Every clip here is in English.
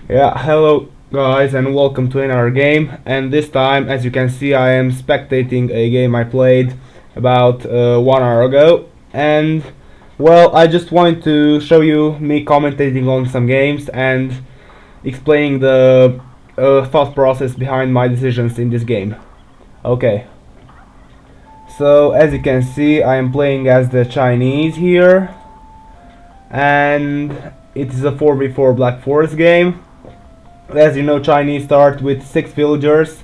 Yeah, hello guys and welcome to another game, and this time, as you can see, I am spectating a game I played about 1 hour ago. And well, I just wanted to show you me commentating on some games and explaining the thought process behind my decisions in this game. Okay, so as you can see, I am playing as the Chinese here, and it is a 4v4 Black Forest game. As you know, Chinese start with 6 villagers,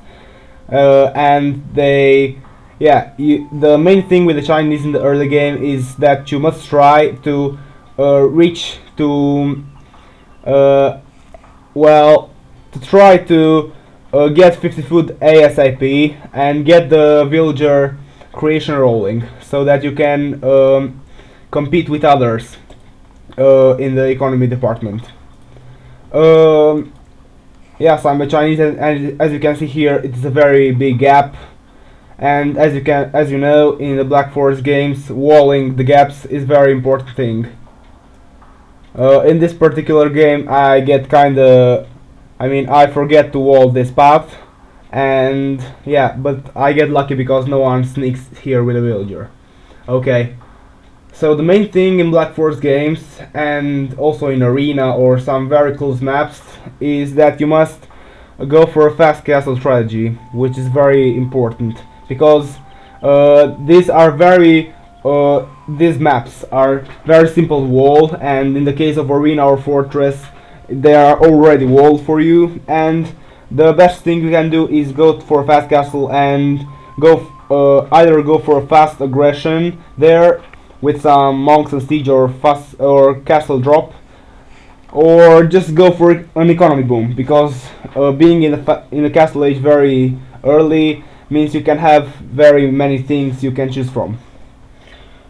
and the main thing with the Chinese in the early game is that you must try to reach to, uh, well, to try to get 50 food ASAP and get the villager creation rolling, so that you can compete with others in the economy department. Um, Yes, I'm a Chinese, and as you can see here, it's a very big gap. And as you know, in the Black Forest games, walling the gaps is very important thing. In this particular game, I forget to wall this path, and yeah, but I get lucky because no one sneaks here with a villager. Okay. So the main thing in Black Forest games, and also in Arena or some very close maps, is that you must go for a fast castle strategy, which is very important because these maps are very simple to wall, and in the case of Arena or Fortress, they are already walled for you. And the best thing you can do is go for a fast castle and either go for a fast aggression there with some monks and siege or fast or castle drop, or just go for an economy boom, because being in the castle age very early means you can have very many things you can choose from.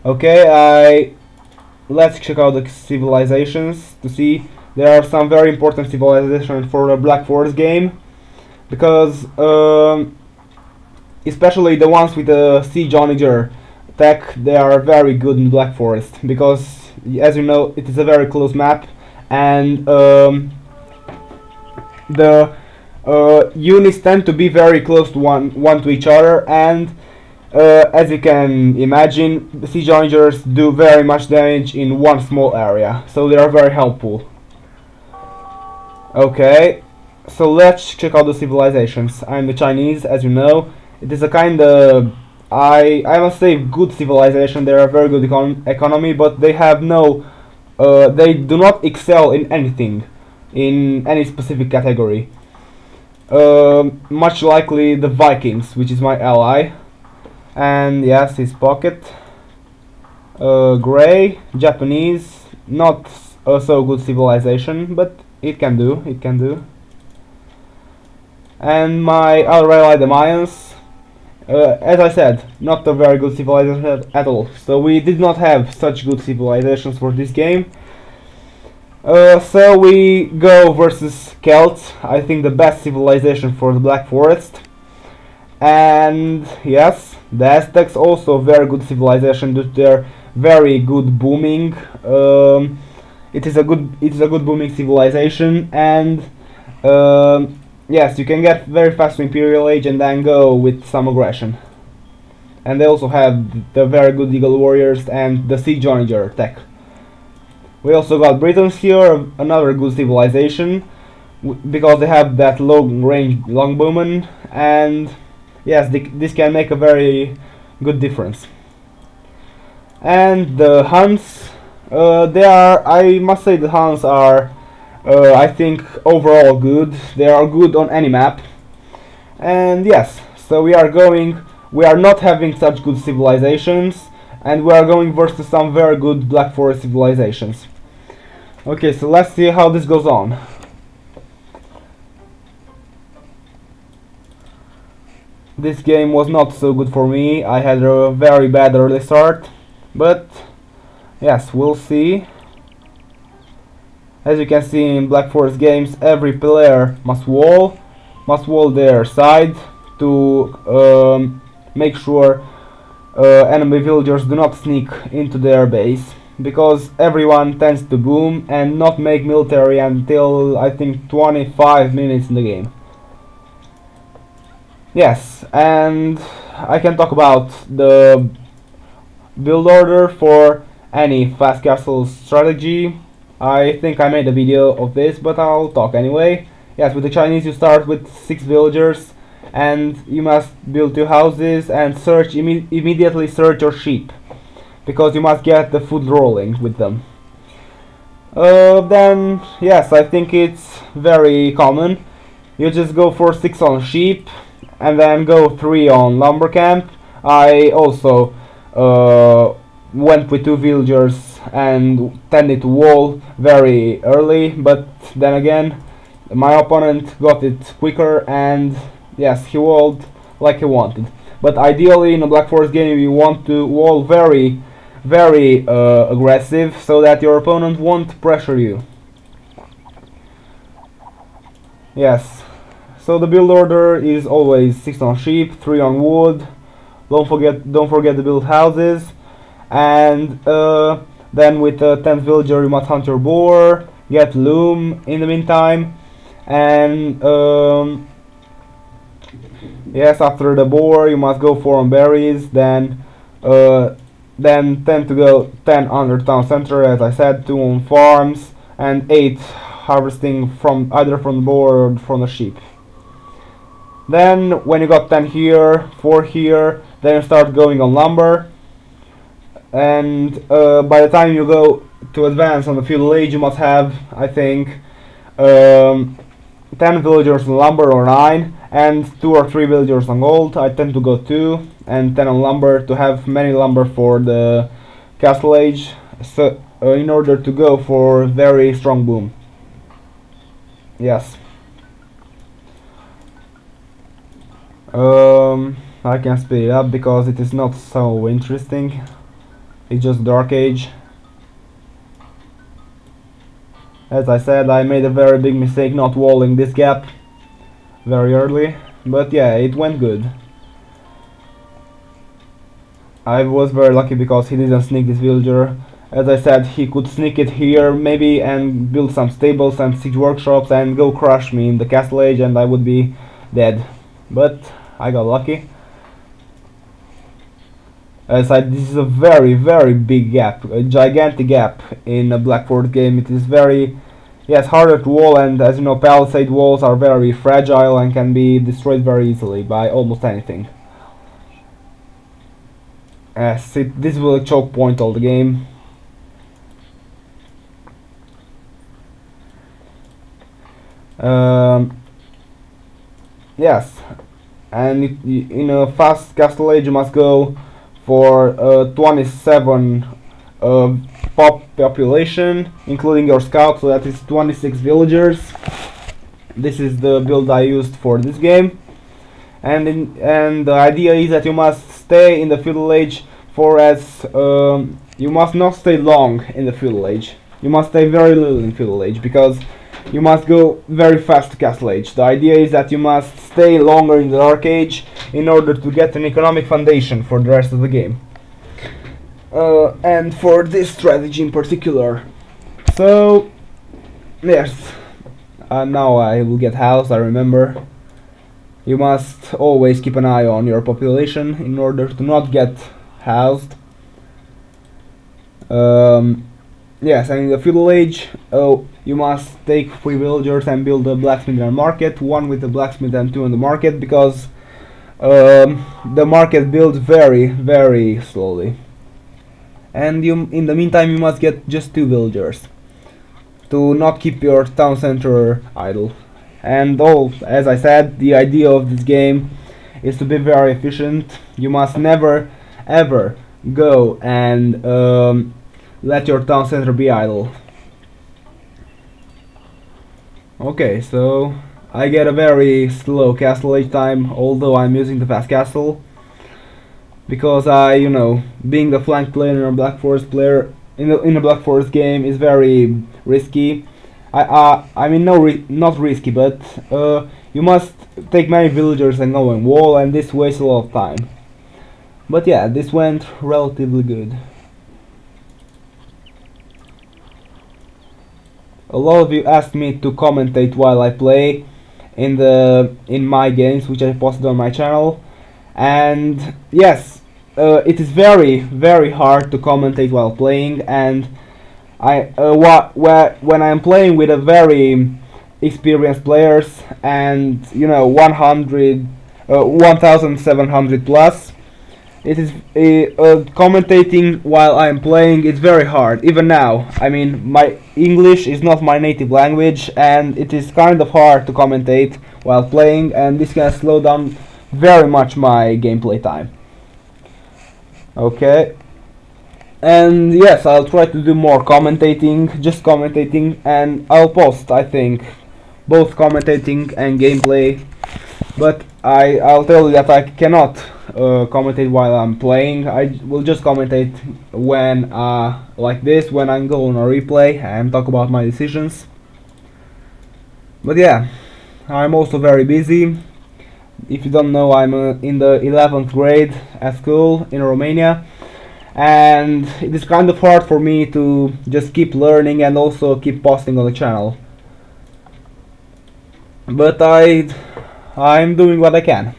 Okay, let's check out the civilizations to see. There are some very important civilizations for the Black Forest game, because especially the ones with the siege onager tech, they are very good in Black Forest, because as you know, it is a very close map, and the units tend to be very close to one to each other, and as you can imagine, the siege onagers do very much damage in one small area, so they are very helpful. Okay, so let's check out the civilizations. I'm the Chinese, as you know. It is a kind of, I must say, good civilization. They are very good economy, but they have they do not excel in anything, in any specific category. Much likely the Vikings, which is my ally, and yes, his pocket. Grey, Japanese, not so good civilization, but it can do. And my other ally, the Mayans. As I said, not a very good civilization at all, so we did not have such good civilizations for this game. So we go versus Celts, I think the best civilization for the Black Forest. And yes, the Aztecs, also very good civilization due to their very good booming. It is a good booming civilization, and yes, you can get very fast to Imperial Age and then go with some aggression. And they also have the very good Eagle Warriors and the Siege Onager tech. We also got Britons here, another good civilization, because they have that long range longbowman, and yes, this can make a very good difference. And the Huns, I must say the Huns are, I think, overall good. They are good on any map. And yes, so we are not having such good civilizations, and we are going versus some very good Black Forest civilizations. Okay, so let's see how this goes on. This game was not so good for me. I had a very bad early start, but yes, we'll see. As you can see in Black Forest games, every player must wall their side to make sure enemy villagers do not sneak into their base. because everyone tends to boom and not make military until I think 25 minutes in the game. Yes, and I can talk about the build order for any fast castle strategy. I think I made a video of this, but I'll talk anyway. Yes, with the Chinese you start with 6 villagers and you must build 2 houses and search immediately search your sheep, because you must get the food rolling with them. Then, yes, I think it's very common. You just go for 6 on sheep and then go 3 on lumber camp. I also went with 2 villagers and tended to wall very early, but then again my opponent got it quicker and yes, he walled like he wanted. But ideally in a Black Forest game you want to wall very aggressive so that your opponent won't pressure you. Yes, so the build order is always 6 on sheep, 3 on wood. Don't forget to build houses, and then with the 10th villager you must hunt your boar, get loom in the meantime, and yes, after the boar you must go for on berries, then tend to go 10 under town center, as I said, 2 on farms, and 8 harvesting from either from the boar or from the sheep. Then when you got 10 here, 4 here, then you start going on lumber, and by the time you go to advance on the feudal age you must have, I think, 10 villagers on lumber or 9, and 2 or 3 villagers on gold. I tend to go 2 and 10 on lumber to have many lumber for the castle age, so in order to go for very strong boom. Yes. I can speed it up because it is not so interesting. It's just Dark Age. As I said, I made a very big mistake not walling this gap very early, but yeah, it went good. I was very lucky because he didn't sneak this villager. As I said, he could sneak it here maybe and build some stables and siege workshops and go crush me in the castle age and I would be dead. But I got lucky. As I said, this is a very big gap, a gigantic gap in a Black Forest game. It is very, yes, harder to wall, and as you know, palisade walls are very fragile and can be destroyed very easily by almost anything. Yes, this will a choke point all the game. Yes, and in a fast castle age you must go for 27 population, including your scout, so that is 26 villagers. This is the build I used for this game, and the idea is that you must stay in the feudal age for you must not stay long in the feudal age. You must stay very little in feudal age because you must go very fast to castle age. The idea is that you must stay longer in the Dark Age in order to get an economic foundation for the rest of the game. And for this strategy in particular. So, yes, now I will get housed, I remember. You must always keep an eye on your population in order to not get housed. Yes, and in the feudal age, you must take 3 villagers and build a blacksmith and market, 1 with the blacksmith and 2 in the market, because the market builds very slowly. And in the meantime you must get just 2 villagers to not keep your town center idle. And as I said, the idea of this game is to be very efficient. You must never ever go and let your town center be idle. Okay, so I get a very slow castle age time, although I'm using the fast castle, because you know, being the flank player and a Black Forest player in a Black Forest game is very risky. I mean, not risky, but you must take many villagers and go and wall, and this wastes a lot of time. But yeah, this went relatively good. a lot of you asked me to commentate while I play in my games, which I posted on my channel, and yes, it is very hard to commentate while playing, and when I am playing with a very experienced players, and you know 1700 plus, it is commentating while I am playing. It's very hard. Even now, I mean, my English is not my native language, and it is kind of hard to commentate while playing, and this can slow down very much my gameplay time. Okay, and yes, I'll try to do more commentating, just commentating, and I'll post, I think, both commentating and gameplay, but I'll tell you that I cannot commentate while I'm playing. I will just commentate when like this, when I go on a replay and talk about my decisions. But yeah, I'm also very busy. If you don't know, I'm in the 11th grade at school in Romania, and it is kind of hard for me to just keep learning and also keep posting on the channel. But I'm doing what I can.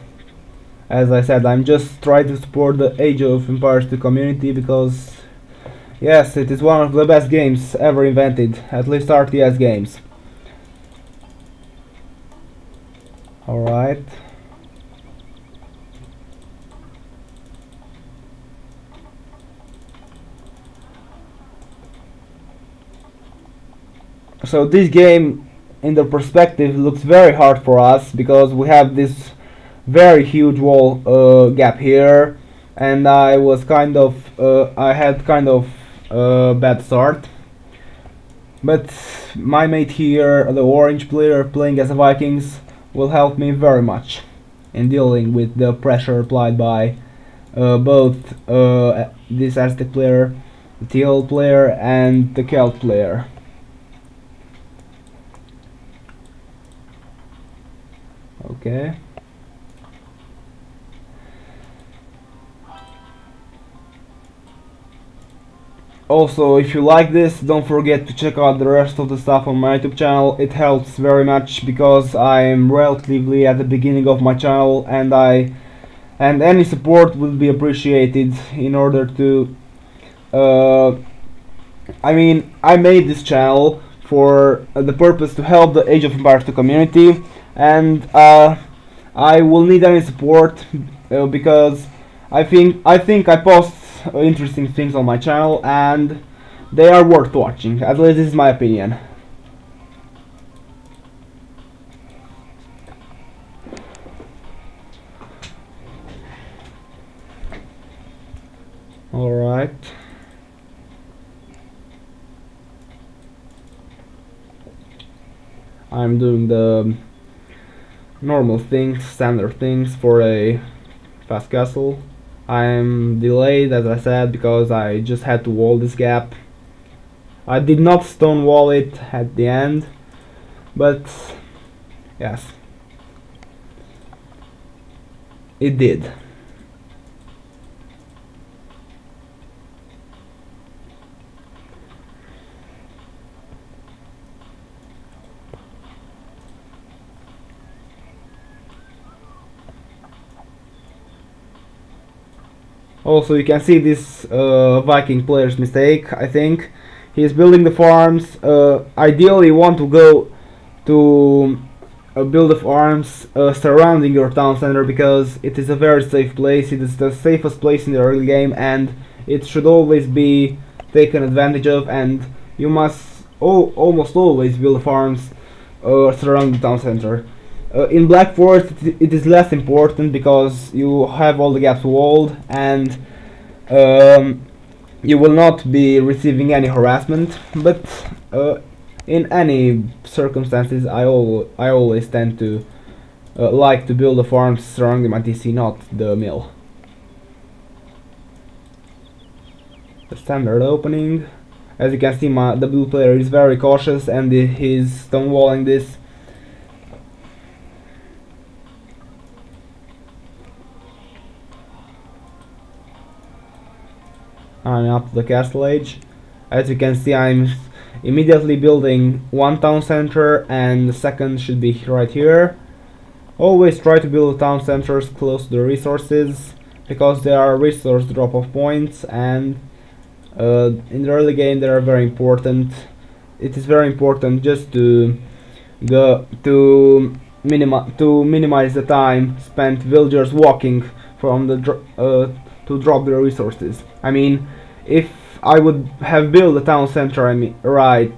As I said, I'm just trying to support the Age of Empires 2 community, because yes, it is one of the best games ever invented, at least RTS games. Alright. So this game, in the perspective, looks very hard for us, because we have this very huge wall gap here, and I had kind of bad start. But my mate here, the orange player playing as the Vikings, will help me very much in dealing with the pressure applied by both this Aztec player, the teal player, and the Celt player. Okay. Also, if you like this, don't forget to check out the rest of the stuff on my YouTube channel. It helps very much, because I am relatively at the beginning of my channel, and any support would be appreciated in order to I mean, I made this channel for the purpose to help the Age of Empires 2 community, and I will need any support because I think I post interesting things on my channel, and they are worth watching. At least this is my opinion. Alright. I'm doing the normal things, standard things for a fast castle. I'm delayed, as I said, because I just had to wall this gap. I did not stone wall it at the end, but yes, it did. Also, you can see this Viking player's mistake. I think he's building the farms. Ideally, you want to go to build the farms surrounding your town center, because it is a very safe place. It is the safest place in the early game, and it should always be taken advantage of. And you must almost always build the farms surrounding the town center. In Black Forest it is less important, because you have all the gaps walled, and you will not be receiving any harassment. But in any circumstances, I always tend to like to build the farms surrounding my TC, not the mill. The standard opening. As you can see, the blue player is very cautious, and he's stonewalling this. I'm up to the castle age. As you can see, I'm immediately building one town center, and the second should be right here. Always try to build town centers close to the resources, because there are resource drop-off points, and in the early game they are very important. It is very important just to minimize the time spent villagers walking from the to drop their resources. I mean, if I would have built a town center, right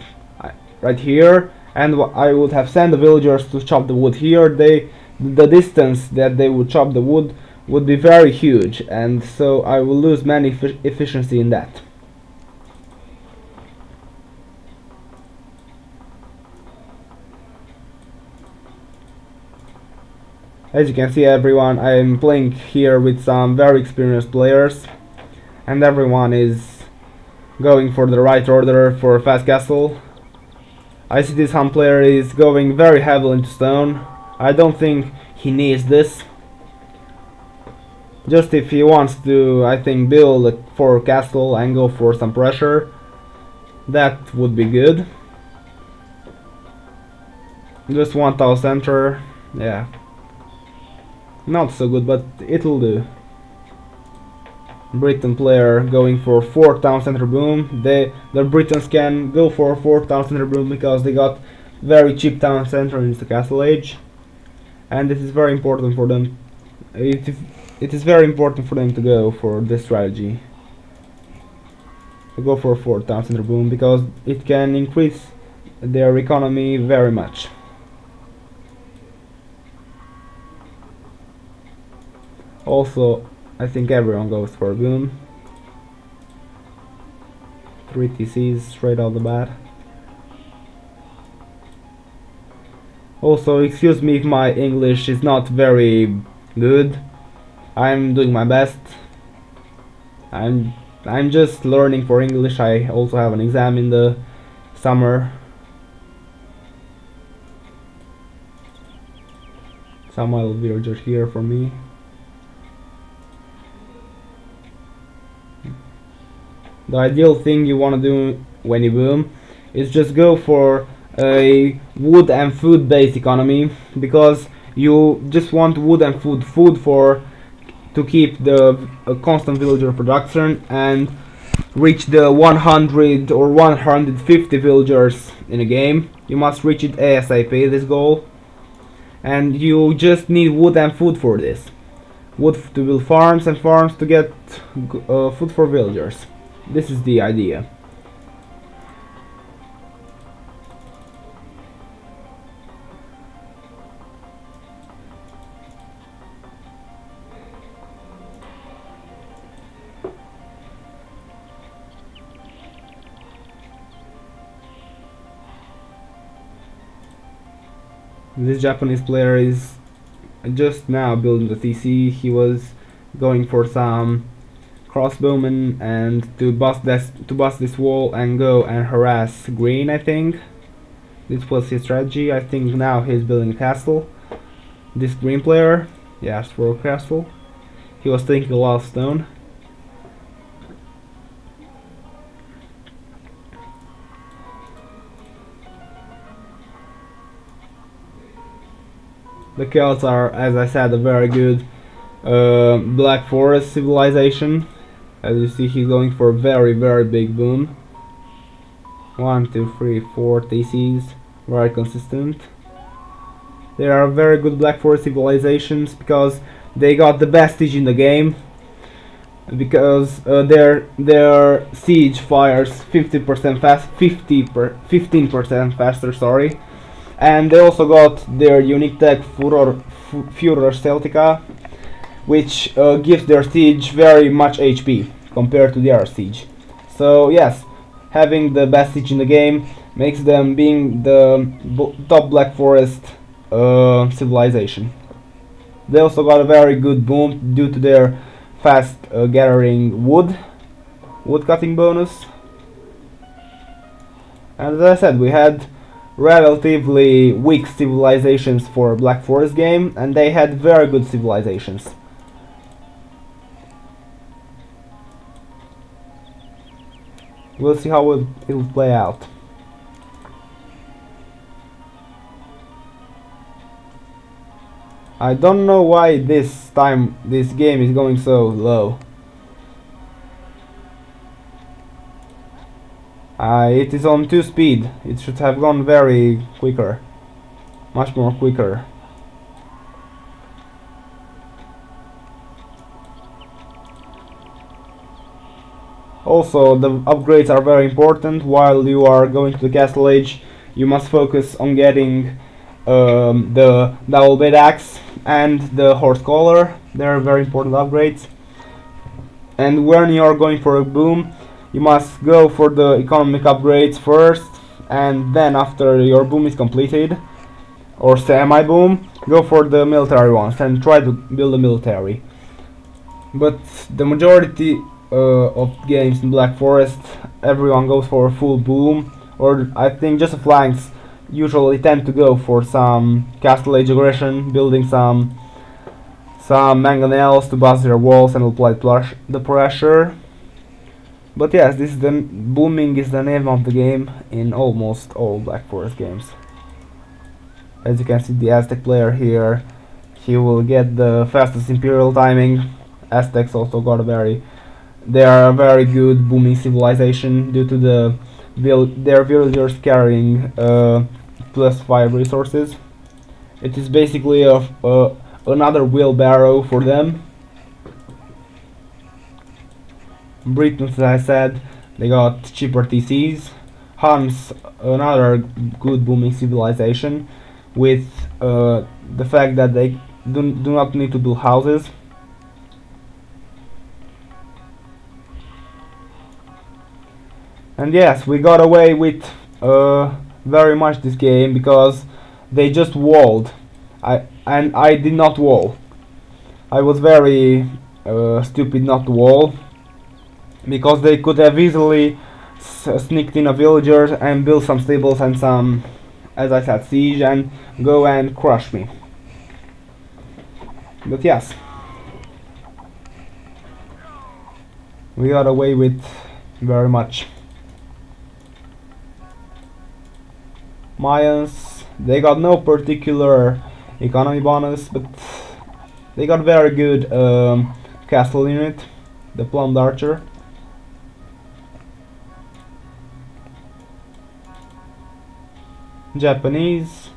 here, and I would have sent the villagers to chop the wood here, the distance that they would chop the wood would be very huge, and so I will lose many efficiency in that. As you can see, everyone, I am playing here with some very experienced players, and everyone is going for the right order for a fast castle. I see this Hun player is going very heavily into stone. I don't think he needs this. Just if he wants to, I think, build a fort castle and go for some pressure, that would be good. Just one town center, yeah. Not so good, but it'll do. Britain player going for 4 town center boom. The Britons can go for 4 town center boom because they got very cheap town center in the castle age, and this is very important for them. It is very important for them to go for this strategy. To go for 4 town center boom because it can increase their economy very much. Also, I think everyone goes for a boom. 3 TCs straight out the bat. Also, excuse me if my English is not very good. I'm doing my best. I'm just learning for English. I also have an exam in the summer. Some little villagers here for me. The ideal thing you want to do when you boom is just go for a wood and food based economy, because you just want wood and food to keep the constant villager production and reach the 100 or 150 villagers in a game. You must reach it ASAP, this goal, and you just need wood and food for this. Wood to build farms and farms to get food for villagers. This is the idea. This Japanese player is just now building the TC. He was going for some crossbowmen and to bust this wall and go and harass green. I think this was his strategy. I think now he's building a castle. This green player, yes, for a castle. He was taking a lot of stone. The Celts are, as I said, a very good Black Forest civilization. As you see, he's going for a very big boom. 1, 2, 3, 4 TCs, very consistent. They are very good Black Forest civilizations because they got the best siege in the game. Because their siege fires 15% fast, 15% faster. Sorry, and they also got their unique tech Furor Celtica, which gives their siege very much HP compared to their siege. So yes, having the best siege in the game makes them being the top Black Forest civilization. They also got a very good boom due to their fast gathering wood cutting bonus. And as I said, we had relatively weak civilizations for a Black Forest game, and they had very good civilizations. We'll see how it will play out. I don't know why this time this game is going so low. It is on 2 speed. It should have gone very quicker. Much more quicker. Also, the upgrades are very important. While you are going to the castle age, you must focus on getting the double bed axe and the horse collar. They are very important upgrades. And when you are going for a boom, you must go for the economic upgrades first, and then after your boom is completed, or semi-boom, go for the military ones and try to build a military. But the majority of games in Black Forest, everyone goes for a full boom, or I think just the flanks usually tend to go for some castle age aggression, building some mangonels to bust their walls and apply the pressure. But yes, this is booming is the name of the game in almost all Black Forest games. As you can see, the Aztec player here, he will get the fastest imperial timing. Aztecs also got they are a very good booming civilization due to their villagers carrying +5 resources. It is basically another wheelbarrow for them. Britons, as I said, they got cheaper TCs. Huns, another good booming civilization, with the fact that they do not need to build houses. And yes, we got away with very much this game because they just walled. I did not wall. I was very stupid not to wall, because they could have easily sneaked in a villager and built some stables and some, as I said, siege, and go and crush me. But yes, we got away with very much. Mayans, they got no particular economy bonus, but they got very good castle unit, the plumbed archer. Japanese,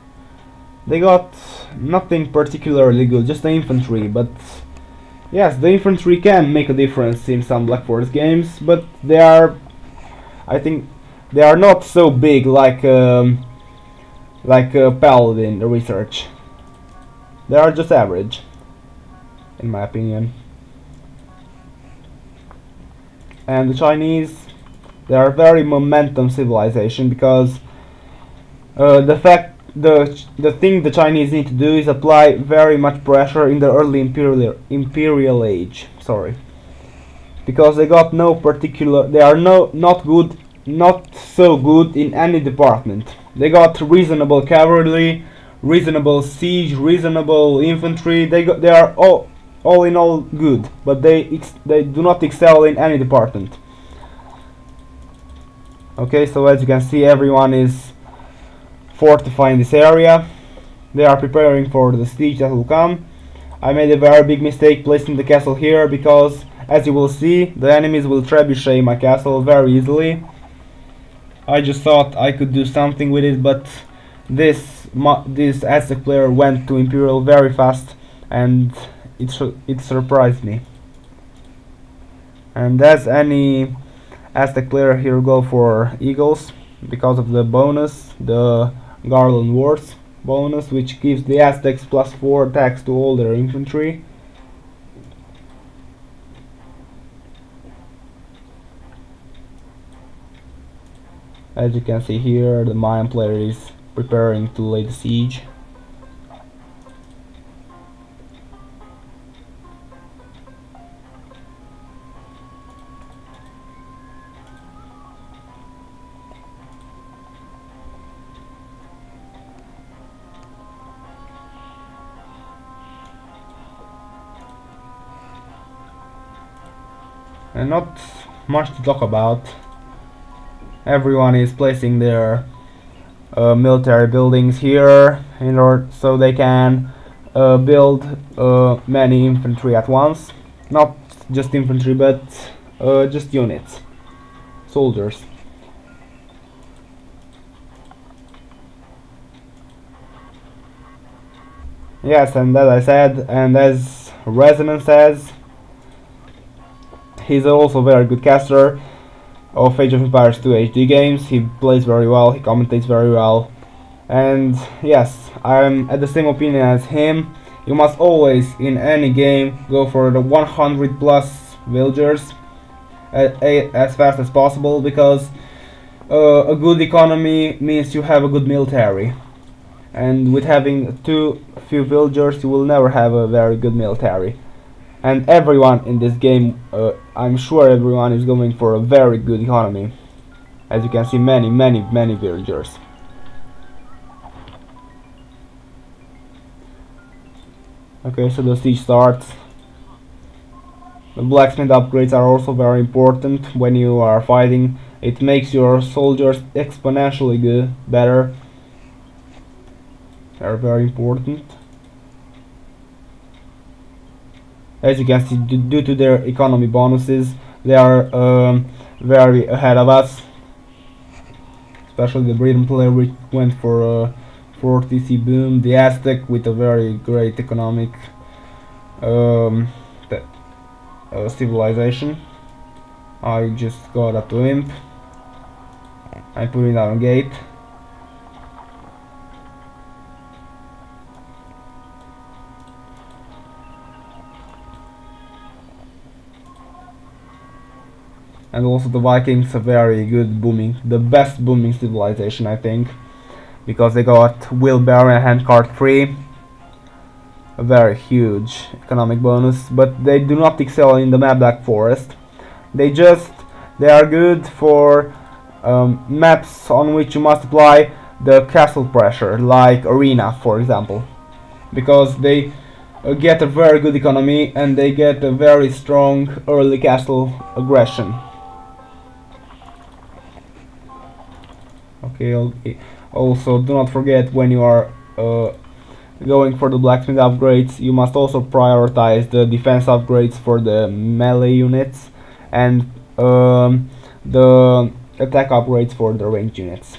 they got nothing particularly good, just the infantry, but yes, the infantry can make a difference in some Black Forest games, but they are, I think, they are not so big like Paladin research. They are just average, in my opinion. And the Chinese, they are very momentum civilization, because the thing the Chinese need to do is apply very much pressure in the early imperial age. Sorry, because they got no particular. They are not so good in any department. They got reasonable cavalry, reasonable siege, reasonable infantry. They are all in all good, but they do not excel in any department. Okay, so as you can see, everyone is fortifying this area. They are preparing for the siege that will come. I made a very big mistake placing the castle here, because as you will see, the enemies will trebuchet my castle very easily. I just thought I could do something with it, but this Aztec player went to Imperial very fast, and it surprised me. And as any Aztec player here, go for Eagles because of the bonus, the Garland Wars bonus, which gives the Aztecs +4 attacks to all their infantry. As you can see here, the Mayan player is preparing to lay the siege. And not much to talk about. Everyone is placing their military buildings here in order so they can build many infantry at once. Not just infantry, but just units, soldiers. Yes, and as I said, and as Resonance says, he's also a very good caster of Age of Empires 2 HD games. He plays very well, he commentates very well, and yes, I'm at the same opinion as him. You must always, in any game, go for the 100 plus villagers as fast as possible, because a good economy means you have a good military. And with having too few villagers, you will never have a very good military. And everyone in this game, I'm sure everyone is going for a very good economy. As you can see, many villagers. Okay, so the siege starts. The blacksmith upgrades are also very important when you are fighting. It makes your soldiers exponentially good, better. They are very important. As you can see, due to their economy bonuses, they are very ahead of us. Especially the Britain player, which went for 40C boom. The Aztec with a very great economic civilization. I just got up to imp. I put it on gate. And also the Vikings are very good booming, the best booming civilization, I think, because they got wheelbarrow and handcart free, a very huge economic bonus. But they do not excel in the map Black Forest. They are good for maps on which you must apply the castle pressure, like Arena, for example, because they get a very good economy and they get a very strong early castle aggression. Okay, also do not forget, when you are going for the blacksmith upgrades, you must also prioritize the defense upgrades for the melee units and the attack upgrades for the ranged units.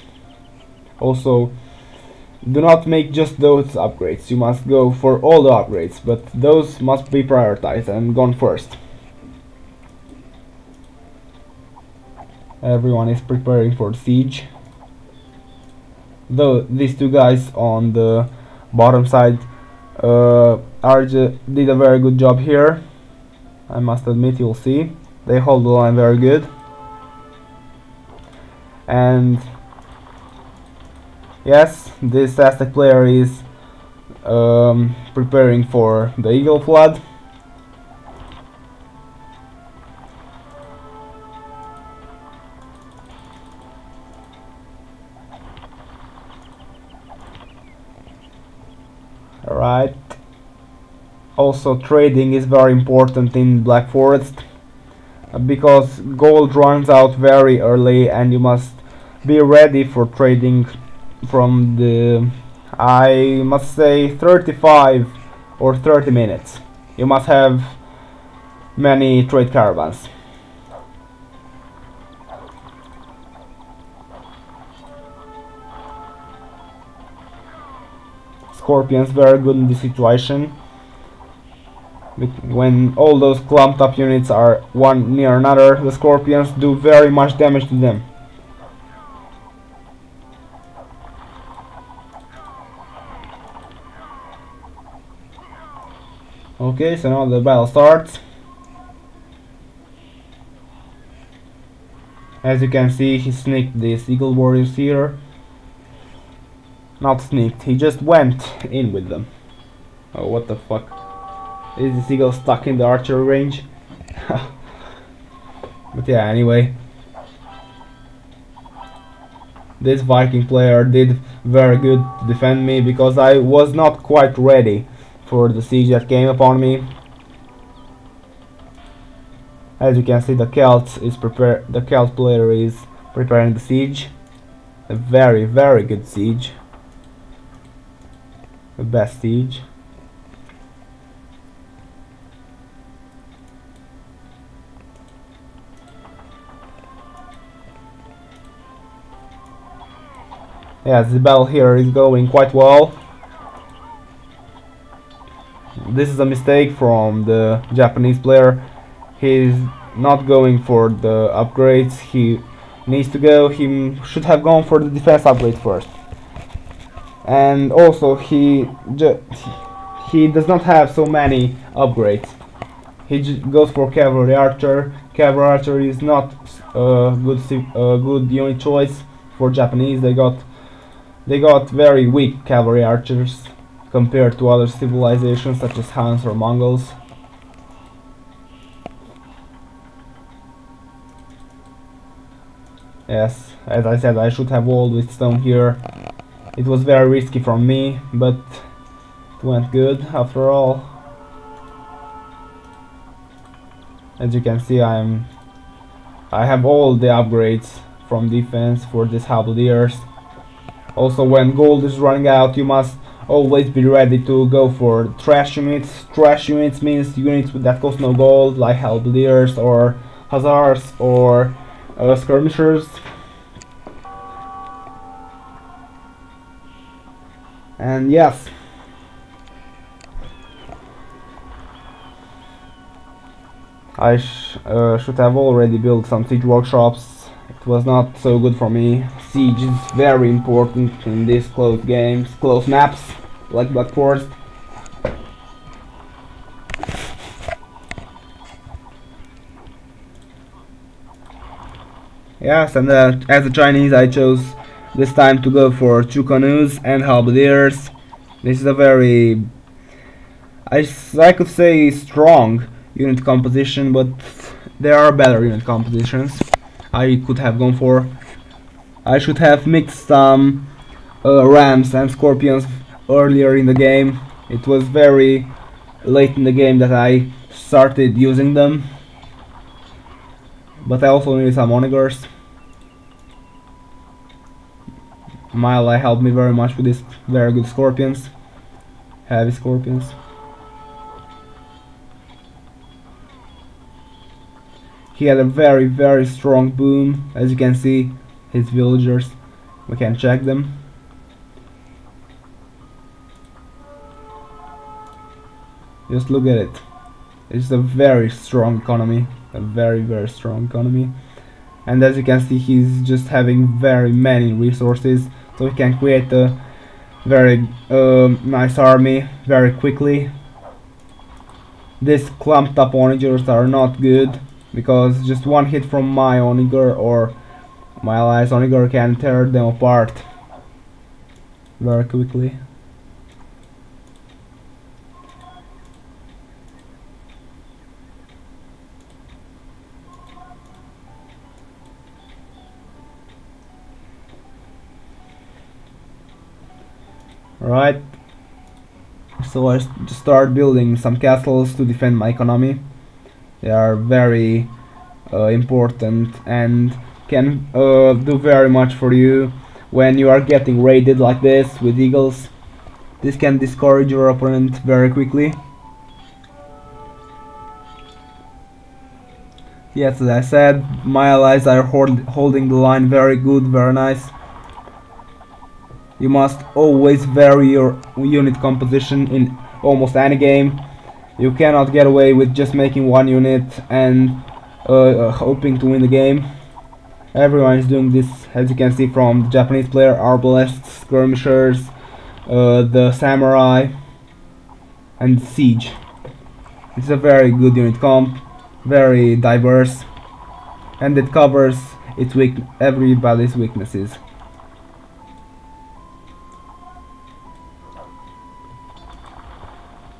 Also, do not make just those upgrades, you must go for all the upgrades, but those must be prioritized and gone first. Everyone is preparing for siege. Though these two guys on the bottom side did a very good job here, I must admit. You'll see they hold the line very good. And yes, this Aztec player is preparing for the Eagle Flood. Alright. Also, trading is very important in Black Forest, because gold runs out very early and you must be ready for trading from the, I must say, 35 or 30 minutes. You must have many trade caravans. Scorpions very good in this situation. When all those clumped up units are one near another, the Scorpions do very much damage to them. Okay, so now the battle starts. As you can see, he sneaked these Eagle Warriors here. Not sneaked, he just went in with them. Oh, what the fuck? Is this eagle stuck in the archery range? But yeah, anyway. This Viking player did very good to defend me, because I was not quite ready for the siege that came upon me. As you can see, the Celt player is preparing the siege. A very good siege. The best siege. Yes, the battle here is going quite well. This is a mistake from the Japanese player. He's not going for the upgrades he needs to go. He should have gone for the defense upgrade first. And also he does not have so many upgrades. He goes for cavalry archer. Cavalry archer is not a good unit choice for Japanese. They got very weak cavalry archers compared to other civilizations such as Huns or Mongols. Yes, as I said, I should have walled with stone here. It was very risky from me, but it went good after all. As you can see, I have all the upgrades from defense for these halberdiers. Also, when gold is running out, you must always be ready to go for trash units. Trash units means units that cost no gold, like halberdiers or hussars or skirmishers. And yes, I should have already built some siege workshops. It was not so good for me. Siege is very important in these close games, close maps like Black Forest. Yes, and as a Chinese I chose this time to go for two canoes and halberdiers. This is a very, I could say, strong unit composition, but there are better unit compositions I could have gone for. I should have mixed some rams and scorpions earlier in the game. It was very late in the game that I started using them, but I also needed some onagers. My ally helped me very much with these very good scorpions, heavy scorpions. He had a very strong boom. As you can see, his villagers, we can check them. Just look at it. It's a very strong economy, a very strong economy. And as you can see, he's just having very many resources, so he can create a very nice army very quickly. These clumped up onagers are not good, because just one hit from my onager or my allies onager can tear them apart very quickly. Right, so I just start building some castles to defend my economy. They are very important and can do very much for you when you are getting raided like this with eagles. This can discourage your opponent very quickly. Yes, as I said, my allies are holding the line very good, very nice. You must always vary your unit composition in almost any game. You cannot get away with just making one unit and hoping to win the game. Everyone is doing this, as you can see from the Japanese player, arbalists, skirmishers, the samurai, and siege. It's a very good unit comp, very diverse, and it covers everybody's weaknesses.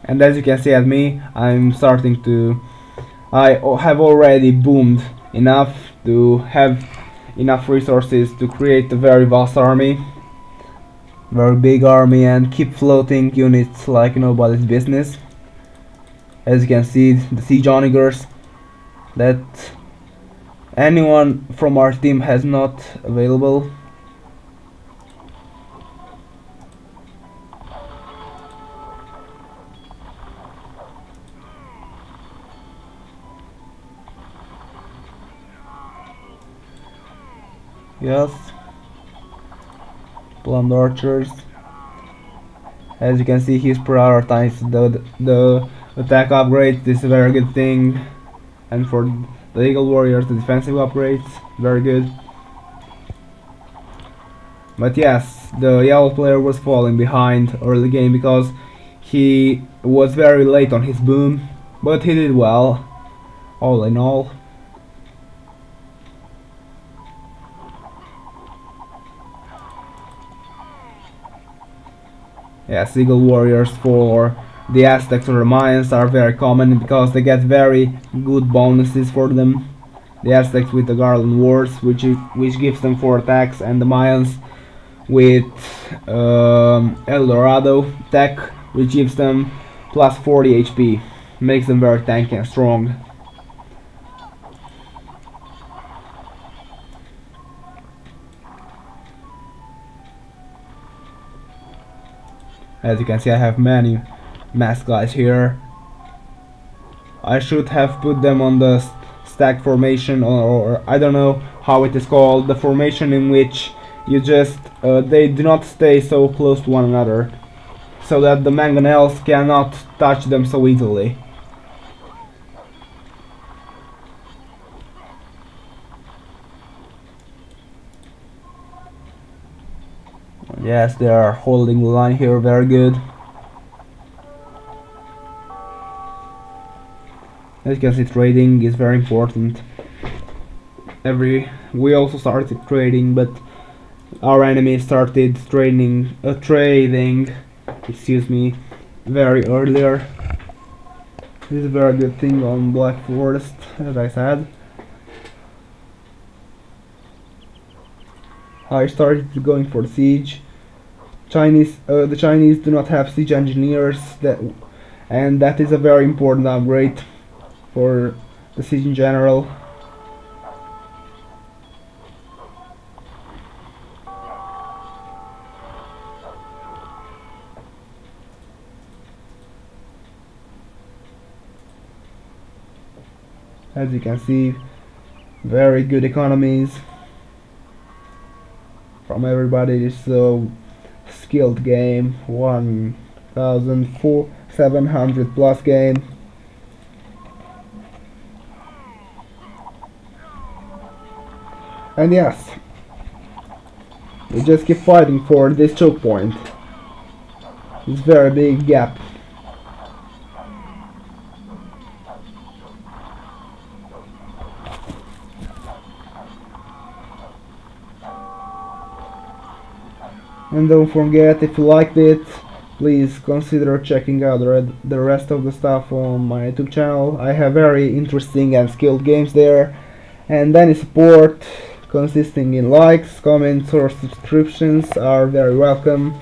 And as you can see at me, I have already boomed enough to have enough resources to create a very vast army, very big army, and keep floating units like nobody's business. As you can see, the siege onagers that anyone from our team has not available. Yes. land archers. As you can see, he's prioritized the attack upgrades. This is a very good thing. And for the Eagle Warriors, the defensive upgrades, very good. But yes, the yellow player was falling behind early game because he was very late on his boom, but he did well, all in all. Yes, Eagle Warriors for the Aztecs or the Mayans are very common because they get very good bonuses for them. The Aztecs with the Garland Wars, which gives them 4 attacks, and the Mayans with El Dorado tech, which gives them plus 40 HP, makes them very tanky and strong. As you can see, I have many mass guys here. I should have put them on the stack formation, or I don't know how it is called, the formation in which you just they do not stay so close to one another, so that the mangonels cannot touch them so easily. Yes, they are holding the line here very good. As you can see, trading is very important. We also started trading, but our enemy started trading, excuse me, very earlier. This is a very good thing on Black Forest, as I said. I started going for siege. The Chinese do not have siege engineers, and that is a very important upgrade for the siege in general. As you can see, very good economies from everybody. It's a skilled game, 1,700 plus game. And yes, we just keep fighting for this choke point. It's very big gap. And don't forget, if you liked it, please consider checking out the rest of the stuff on my YouTube channel. I have very interesting and skilled games there, and any support consisting in likes, comments or subscriptions are very welcome.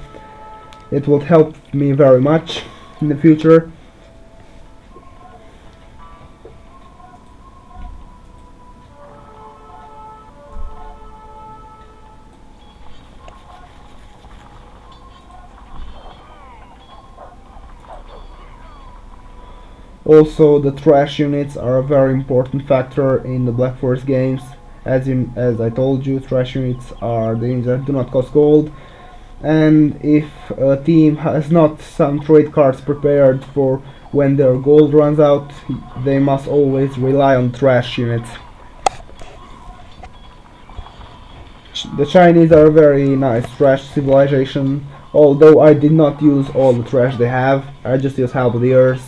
It will help me very much in the future. Also, the trash units are a very important factor in the Black Forest games. As I told you, trash units are the units that do not cost gold, and if a team has not some trade cards prepared for when their gold runs out, they must always rely on trash units. The Chinese are a very nice trash civilization, although I did not use all the trash they have. I just used halberdiers.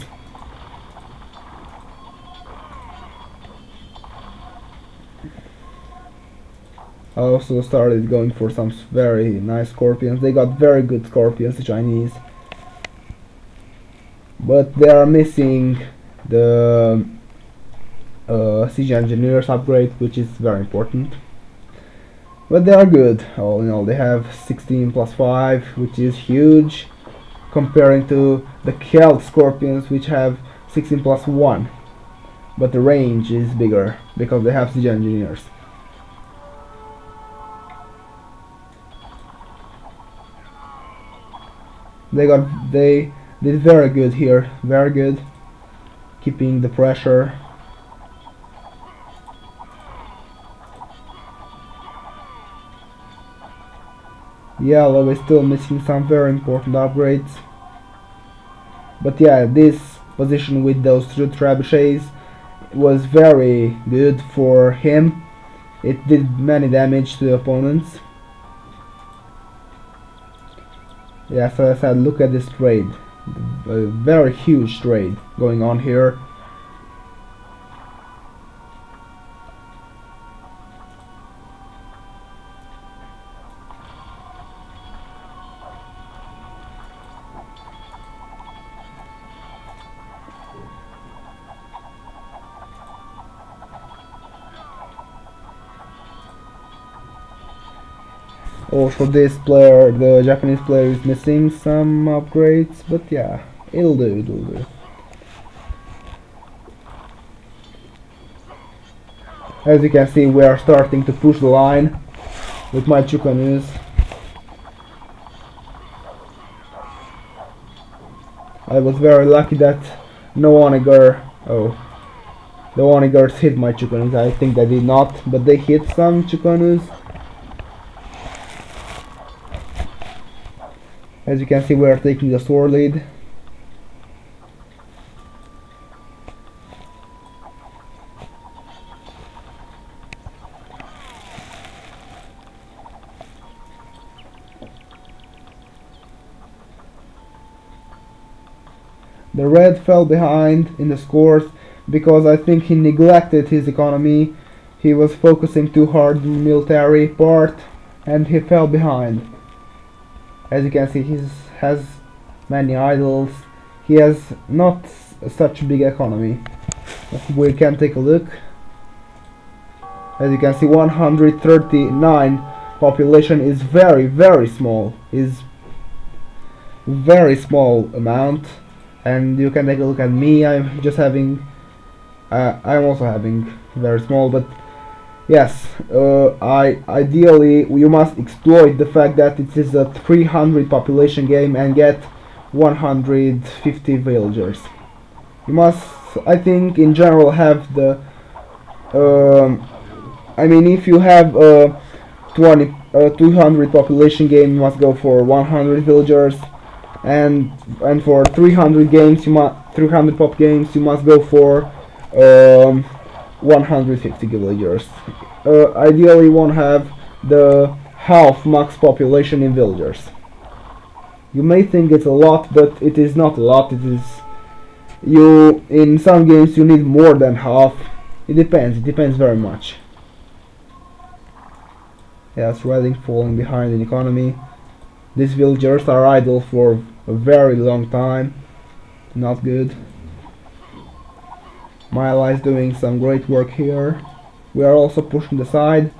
I also started going for some very nice scorpions. They got very good scorpions, the Chinese, but they are missing the siege engineers upgrade, which is very important. But they are good. All in all, they have 16 plus 5, which is huge comparing to the Celt scorpions, which have 16 plus 1, but the range is bigger because they have siege engineers. They did very good here, very good, keeping the pressure. Yellow is still missing some very important upgrades. But yeah, this position with those two trebuchets was very good for him. It did many damage to the opponents. Yeah, so as I said, look at this trade. A very huge trade going on here. Also, this player, the Japanese player, is missing some upgrades, but yeah, it'll do, it'll do. As you can see, we are starting to push the line with my Chukanus. I was very lucky that no Onegar, the Onegars hit my Chukanus. I think they did not, but they hit some Chukanus. As you can see, we are taking the sword lead. The red fell behind in the scores because I think he neglected his economy. He was focusing too hard on the military part and he fell behind. As you can see, he has many idols. He has not such a big economy. We can take a look. As you can see, 139 population is very small. Is very small amount. And you can take a look at me. I'm just having. I'm also having very small, but yes, ideally you must exploit the fact that it is a 300 population game and get 150 villagers. You must, I think, in general have the. I mean, if you have a 200 population game, you must go for 100 villagers, and for 300 games, 300 pop games, you must go for 150 villagers. Ideally, you won't have the half max population in villagers. You may think it's a lot, but it is not a lot. It is in some games you need more than half. It depends. It depends very much. Yes, Reading falling behind in economy. These villagers are idle for a very long time. Not good. My ally is doing some great work here. We are also pushing the side.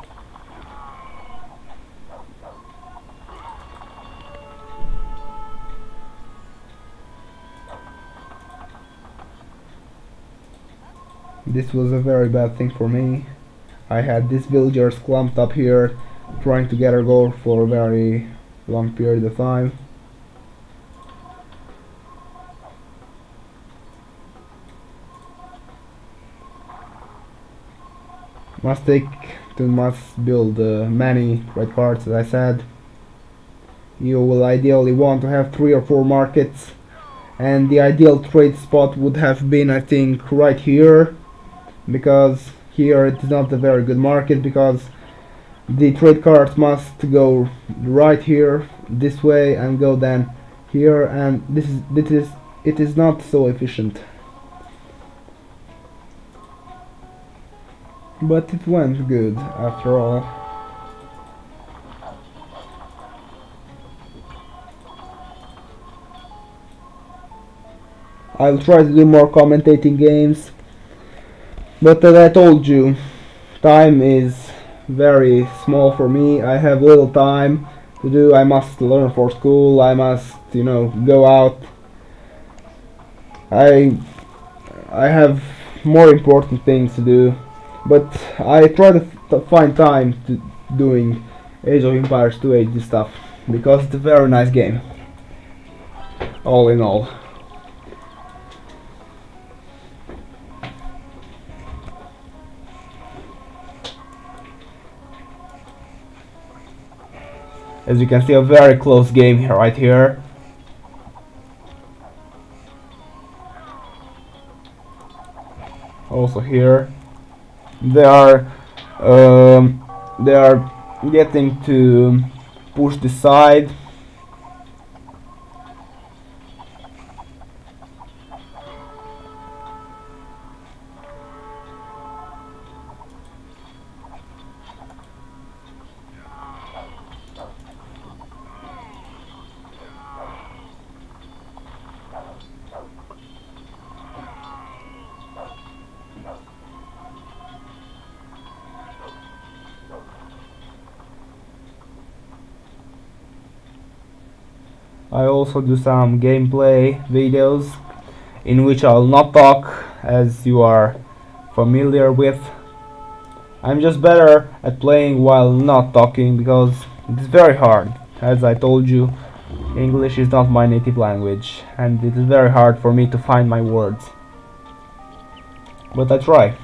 This was a very bad thing for me. I had these villagers clumped up here trying to get a goal for a very long period of time. Must build many red cards, as I said. You will ideally want to have 3 or 4 markets, and the ideal trade spot would have been, I think, right here, because here it is not a very good market, because the trade cards must go right here this way and go then here, and it is not so efficient. But it went good after all. I'll try to do more commentating games, but as I told you, time is very small for me. I have little time to do. I must learn for school. I must, go out. I have more important things to do. But I try to find time to doing Age of Empires 2 HD stuff, because it's a very nice game, all in all. As you can see, a very close game here, right here. Also here, they are getting to push the side. I also do some gameplay videos in which I'll not talk, as you are familiar with. I'm just better at playing while not talking because it's very hard. As I told you, English is not my native language and it is very hard for me to find my words. But I try.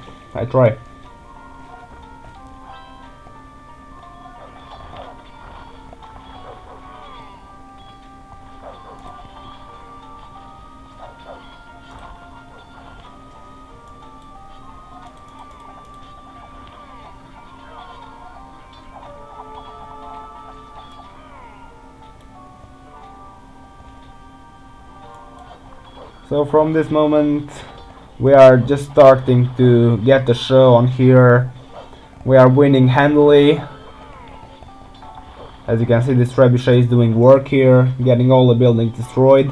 So from this moment we are just starting to get the show on here. We are winning handily. As you can see, this trebuchet is doing work here, getting all the buildings destroyed.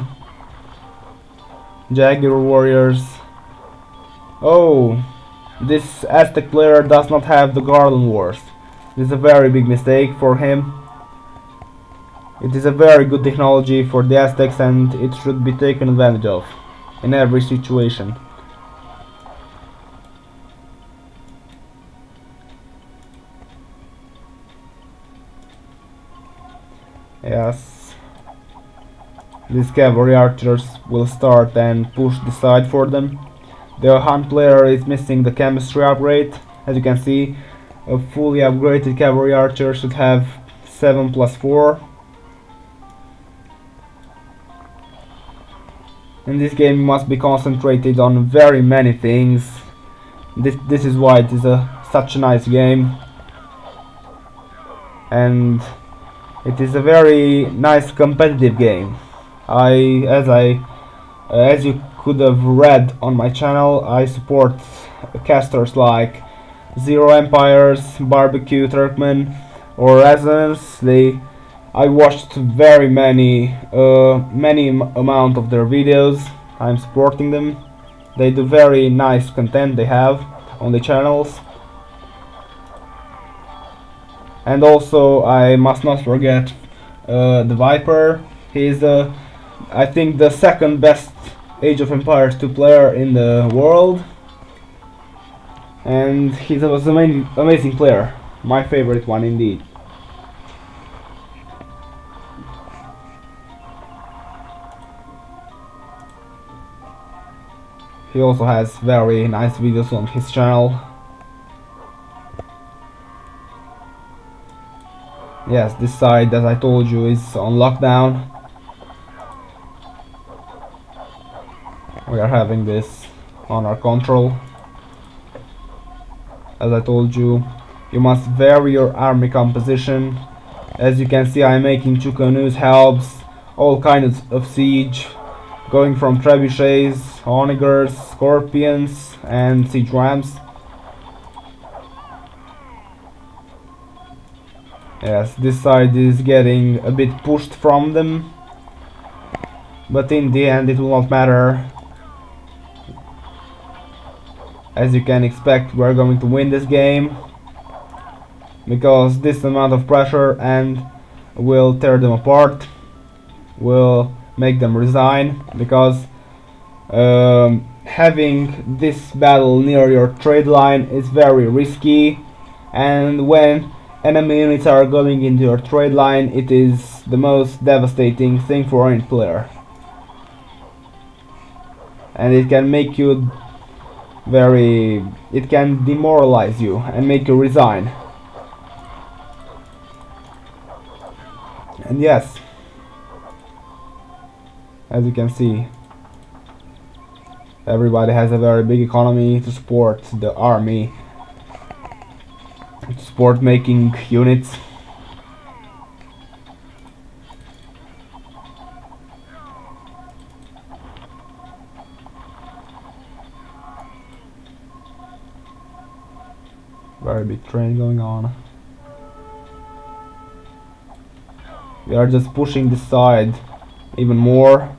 Jaguar warriors. Oh, this Aztec player does not have the Garland Wars. This is a very big mistake for him. It is a very good technology for the Aztecs and it should be taken advantage of in every situation. Yes, these cavalry archers will start and push the side for them. The hunt player is missing the chemistry upgrade. As you can see, a fully upgraded cavalry archer should have 7+4. In this game you must be concentrated on very many things. This is why it is such a nice game. And it is a very nice competitive game. As you could have read on my channel, I support casters like Zero Empires, Barbecue Turkmen, or Resonance. I watched very many amount of their videos. I'm supporting them. They do very nice content they have on the channels. And also I must not forget the Viper. He is I think the second best Age of Empires 2 player in the world. And he was an amazing player. My favorite one indeed. He also has very nice videos on his channel. Yes, this side, as I told you, is on lockdown. We are having this on our control. As I told you, you must vary your army composition. As you can see, I'm making 2 canoes, helps, all kinds of siege, going from trebuchets, onagers, scorpions, and siege rams. Yes, this side is getting a bit pushed from them, but in the end it will not matter. As you can expect, we're going to win this game, because this amount of pressure and will tear them apart, will make them resign, because having this battle near your trade line is very risky, and when enemy units are going into your trade line, it is the most devastating thing for any player, and it can make you it can demoralize you and make you resign. And yes, as you can see, everybody has a very big economy to support the army, to support making units. Very big train going on. We are just pushing this side even more.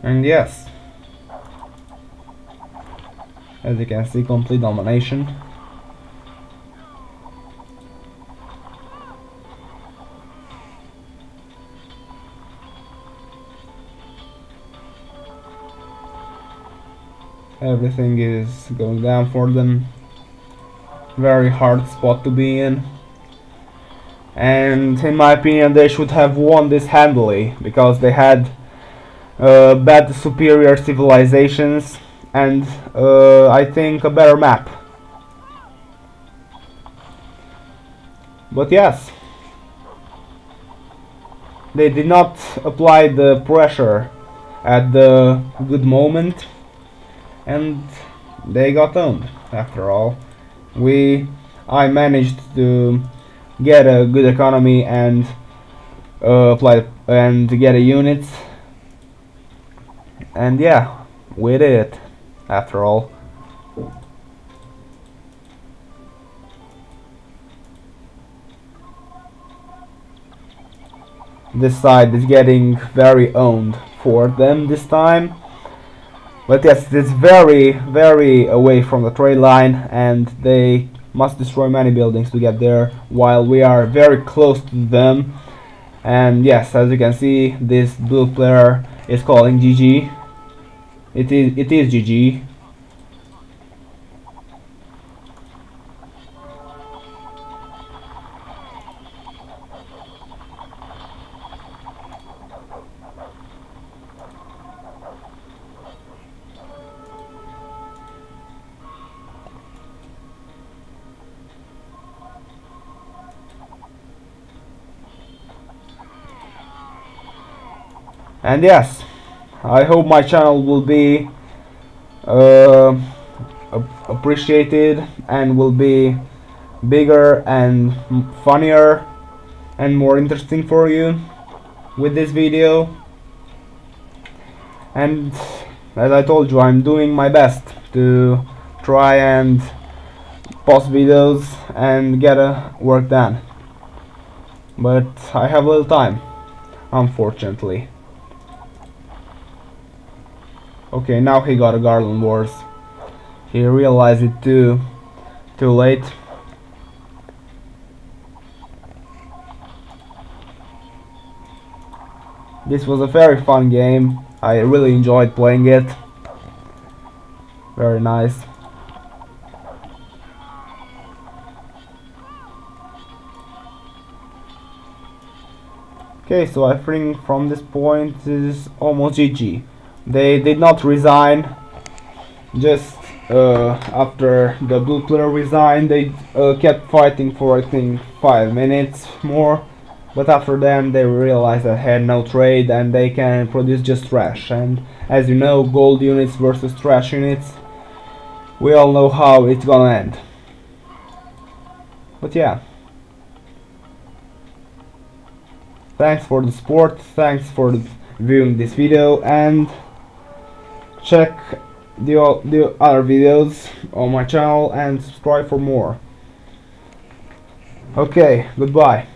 And yes, as you can see, complete domination. Everything is going down for them. Very hard spot to be in. And in my opinion, they should have won this handily, because they had bad superior civilizations and I think a better map. But yes, they did not apply the pressure at the good moment, and they got owned after all. I managed to get a good economy and apply and get a unit, and yeah, we did it after all. This side is getting very owned for them this time. But yes, it's very, very away from the trade line, and they must destroy many buildings to get there, while we are very close to them. And yes, as you can see, this blue player is calling GG. It is GG. And yes, I hope my channel will be appreciated and will be bigger and funnier and more interesting for you with this video. And as I told you, I'm doing my best to try and post videos and get work done, but I have little time, unfortunately. Okay, now he got a Garland Wars. He realized it too late. This was a very fun game. I really enjoyed playing it. Very nice. Okay, so I think from this point is almost GG. They did not resign. Just after the blue player resigned, they kept fighting for I think 5 minutes more. But after then they realized that they had no trade and they can produce just trash. And as you know, gold units versus trash units, we all know how it's gonna end. But yeah. Thanks for the support, thanks for viewing this video, and check the other videos on my channel and subscribe for more. Okay, goodbye.